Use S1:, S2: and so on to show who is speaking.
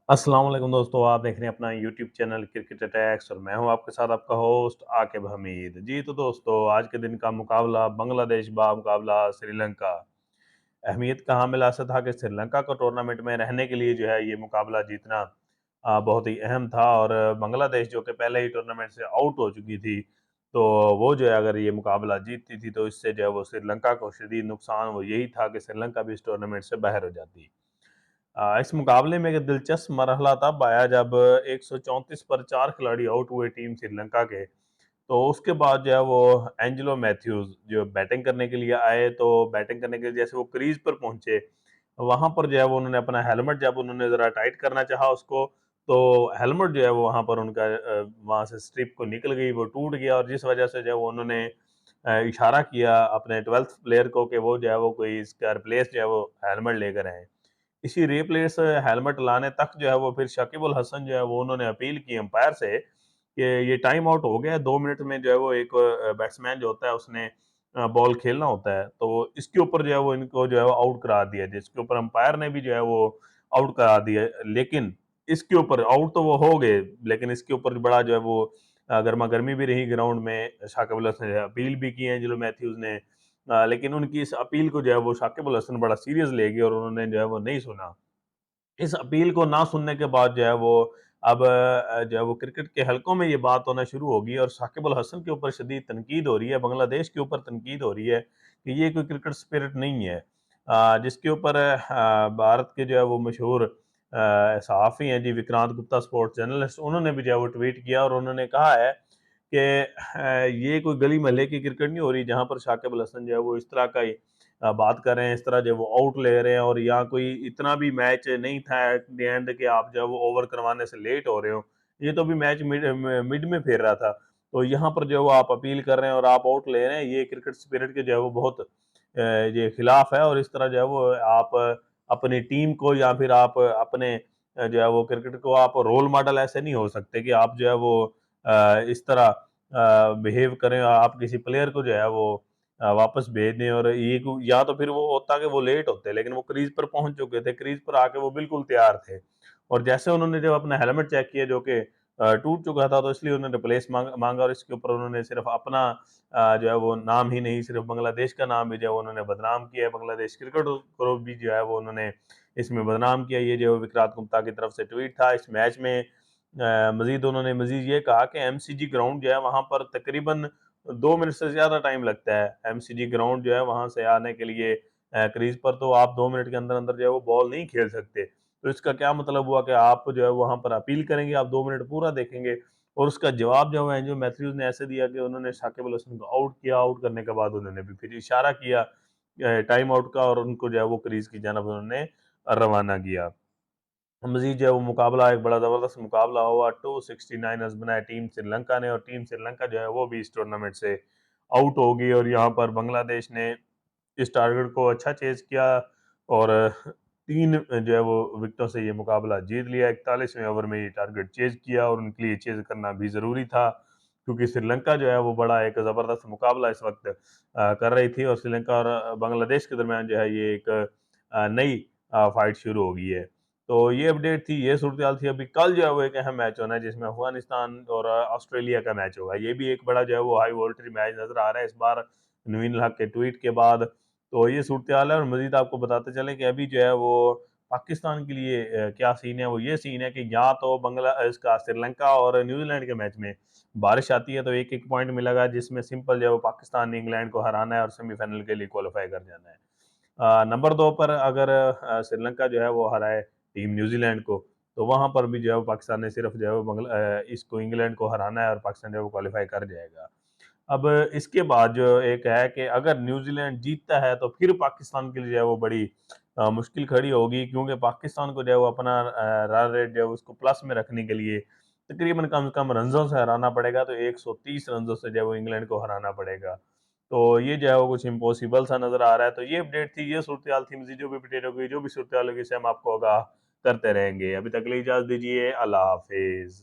S1: अस्सलाम वालेकुम दोस्तों, आप देख रहे हैं अपना यूट्यूब चैनल क्रिकेट अटैक्स और मैं हूं आपके साथ आपका होस्ट आकिब हमीद। जी तो दोस्तों, आज के दिन का मुकाबला बांग्लादेश बा मुकाबला श्रीलंका। अहमियत का हामिल ऐसा था कि श्रीलंका को टूर्नामेंट में रहने के लिए जो है ये मुकाबला जीतना बहुत ही अहम था और बांग्लादेश जो कि पहले ही टूर्नामेंट से आउट हो चुकी थी, तो वो जो है अगर ये मुकाबला जीतती थी तो इससे जो है वो श्रीलंका को शदीद नुकसान वो यही था कि श्रीलंका भी इस टूर्नामेंट से बाहर हो जाती। इस मुकाबले में एक दिलचस्प मरहला तब आया जब 134 पर 4 खिलाड़ी आउट हुए टीम श्रीलंका के। तो उसके बाद जो है वो एंजेलो मैथ्यूज़ जो बैटिंग करने के लिए आए, तो बैटिंग करने के लिए जैसे वो क्रीज़ पर पहुँचे, वहाँ पर जो है वो उन्होंने अपना हेलमेट जब उन्होंने ज़रा टाइट करना चाहा उसको, तो हेलमेट जो है वो वहाँ पर उनका वहाँ से स्ट्रिप को निकल गई, वो टूट गया और जिस वजह से जो है वो उन्होंने इशारा किया अपने 12th प्लेयर को कि वो जो है वो कोई इसका रिप्लेस जो है वो हेलमेट लेकर आएँ। इसी रिप्लेस हेलमेट लाने तक जो है वो फिर शकीब अल हसन जो है वो उन्होंने अपील की अंपायर से कि ये टाइम आउट हो गया, 2 मिनट में जो है वो एक बैट्समैन जो होता है उसने बॉल खेलना होता है। तो इसके ऊपर जो है वो इनको जो है वो आउट करा दिया, जिसके ऊपर अंपायर ने भी जो है वो आउट करा दिया। लेकिन इसके ऊपर आउट तो वो हो गए, लेकिन इसके ऊपर बड़ा जो है वो गरमा-गर्मी भी रही ग्राउंड में। शकीब अल हसन ने अपील भी की एंजेलो मैथ्यूज़ ने, लेकिन उनकी इस अपील को जो है वो शकीब अल हसन बड़ा सीरियस ले गए और उन्होंने जो है वो नहीं सुना। इस अपील को ना सुनने के बाद जो है वो अब जो है वो क्रिकेट के हलकों में ये बात होना शुरू हो गई और साकिब अल हसन के ऊपर शदीद तनकीद हो रही है, बांग्लादेश के ऊपर तनकीद हो रही है कि ये कोई क्रिकेट स्पिरिट नहीं है। जिसके ऊपर भारत के जो है वो मशहूर सहाफ़ी हैं जी, विक्रांत गुप्ता स्पोर्ट्स जर्नलिस्ट, उन्होंने भी जो है वो ट्वीट किया और उन्होंने कहा है कि ये कोई गली मोहल्ले की क्रिकेट नहीं हो रही जहाँ पर साकिब अल हसन जो है वो इस तरह का बात कर रहे हैं, इस तरह जो है वो आउट ले रहे हैं और यहाँ कोई इतना भी मैच नहीं था एट द एंड कि आप जो है वो ओवर करवाने से लेट हो रहे हो। ये तो अभी मैच मिड में खेल रहा था। तो यहाँ पर जो है वो आप अपील कर रहे हैं और आप आउट ले रहे हैं, ये क्रिकेट स्पिरिट के जो है वो बहुत ये खिलाफ है और इस तरह जो है वो आप अपनी टीम को या फिर आप अपने जो है वो क्रिकेट को आप रोल मॉडल ऐसे नहीं हो सकते कि आप जो है वो इस तरह बिहेव करें, आप किसी प्लेयर को जो है वो वापस भेज दें और ये या तो फिर वो होता कि वो लेट होते, लेकिन वो क्रीज पर पहुंच चुके थे, क्रीज पर आके वो बिल्कुल तैयार थे और जैसे उन्होंने जब अपना हेलमेट चेक किया जो कि टूट चुका था, तो इसलिए उन्होंने रिप्लेस मांगा और इसके ऊपर उन्होंने सिर्फ अपना जो है वो नाम ही नहीं, सिर्फ बांग्लादेश का नाम भी जो है उन्होंने बदनाम किया है, बांग्लादेश क्रिकेट को भी जो है वो उन्होंने इसमें बदनाम किया। ये जो विक्रांत गुप्ता की तरफ से ट्वीट था इस मैच में। मजीद उन्होंने मजीद ये कहा कि एमसीजी ग्राउंड जो है वहाँ पर तकरीबन 2 मिनट से ज़्यादा टाइम लगता है। एमसीजी ग्राउंड जो है वहाँ से आने के लिए क्रीज़ पर तो आप 2 मिनट के अंदर-अंदर जो है वो बॉल नहीं खेल सकते। तो इसका क्या मतलब हुआ कि आप जो है वहाँ पर अपील करेंगे, आप 2 मिनट पूरा देखेंगे और उसका जवाब जो है एंजो मैथ्यूज़ ने ऐसे दिया कि उन्होंने शाकिब अल हसन को आउट किया, आउट करने के बाद उन्होंने भी फिर इशारा किया टाइम आउट का और उनको जो है वो क्रीज़ की जानब उन्होंने रवाना किया। मज़ीद जो है वो मुकाबला एक बड़ा ज़बरदस्त मुकाबला हुआ, 269 रन्स बनाए टीम श्रीलंका ने और टीम श्रीलंका जो है वो भी इस टूर्नामेंट से आउट हो गई और यहाँ पर बांग्लादेश ने इस टारगेट को अच्छा चेज़ किया और 3 जो है वो विकेटों से ये मुकाबला जीत लिया। 41वें ओवर में ये टारगेट चेज़ किया और उनके लिए चेज़ करना भी ज़रूरी था, क्योंकि श्रीलंका जो है वो बड़ा एक ज़बरदस्त मुकाबला इस वक़्त कर रही थी और श्रीलंका और बांग्लादेश के दरमियान जो है ये एक नई फ़ाइट शुरू हो गई है। तो ये अपडेट थी, ये सूरत-हाल थी। अभी कल जो है वो एक अहम मैच होना है जिसमें अफ़गानिस्तान और ऑस्ट्रेलिया का मैच होगा। ये भी एक बड़ा जो है वो हाई वोल्टेज मैच नज़र आ रहा है इस बार नवीन उल हक के ट्वीट के बाद। तो ये सूरत-हाल है और मज़ीद आपको बताते चलें कि अभी जो है वो पाकिस्तान के लिए क्या सीन है, वो ये सीन है कि या तो इसका श्रीलंका और न्यूज़ीलैंड के मैच में बारिश आती है तो 1-1 पॉइंट मिलेगा, जिसमें सिंपल जो है वो पाकिस्तान ने इंग्लैंड को हराना है और सेमीफ़ाइनल के लिए क्वालीफ़ाई कर जाना है। नंबर 2 पर अगर श्रीलंका जो है वो हराए टीम न्यूज़ीलैंड को, तो वहाँ पर भी जो है वो पाकिस्तान ने सिर्फ़ जो है वो इसको इंग्लैंड को हराना है और पाकिस्तान जो है वो क्वालीफ़ाई कर जाएगा। अब इसके बाद जो एक है कि अगर न्यूज़ीलैंड जीतता है तो फिर पाकिस्तान के लिए जो है वो बड़ी मुश्किल खड़ी होगी, क्योंकि पाकिस्तान को जो है वो अपना रन रेट जो है उसको प्लस में रखने के लिए तकरीबन कम से कम रन्ज़ों से हराना पड़ेगा, तो 130 रन्ज़ों से जो है वो इंग्लैंड को हराना पड़ेगा। तो ये जो है वो कुछ इम्पॉसिबल सा नज़र आ रहा है। तो ये अपडेट थी, ये सूरत-हाल थी। मज़ीद जो भी अपडेट होगी, जो भी सूरत-हाल होगी, इससे हम आपको आगाह करते रहेंगे। अभी तक के लिए इजाज़त दीजिए। अल्लाह हाफ़िज़।